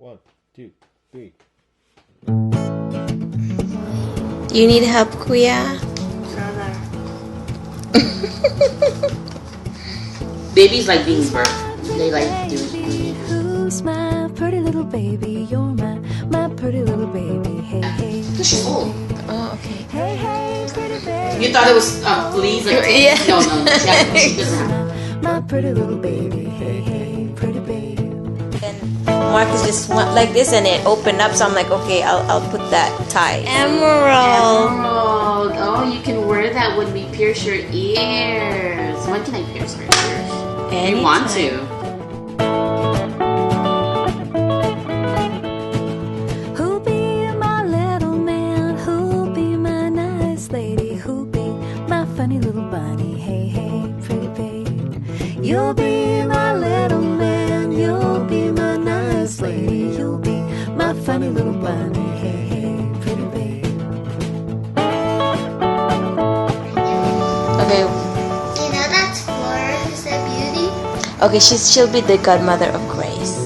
One, two, three. You need help, Kuya? Babies like being birthed. They like doing. Who's my pretty little baby? You're my pretty little baby. Hey, hey. Because she's old. Oh, okay. Hey, hey, pretty baby. You thought it was fleas? Like, Yeah. No. She doesn't have. My pretty little baby. Hey, hey, pretty baby. And Marcus just went like this and it opened up, so I'm like, okay, I'll put that tie. Emerald. Emerald. Oh, you can wear that when we pierce your ears. When can I pierce her ears? Anytime. You want to. Who'll be my little man? Who'll be my nice lady? Who'll be my funny little bunny? Hey, hey, pretty babe. You'll be my little man. You'll be my nice lady. You'll be my funny little bunny. Hey, hey, pretty babe. Okay. You know that's Flora who's a beauty? Okay, she'll be the godmother of Grace.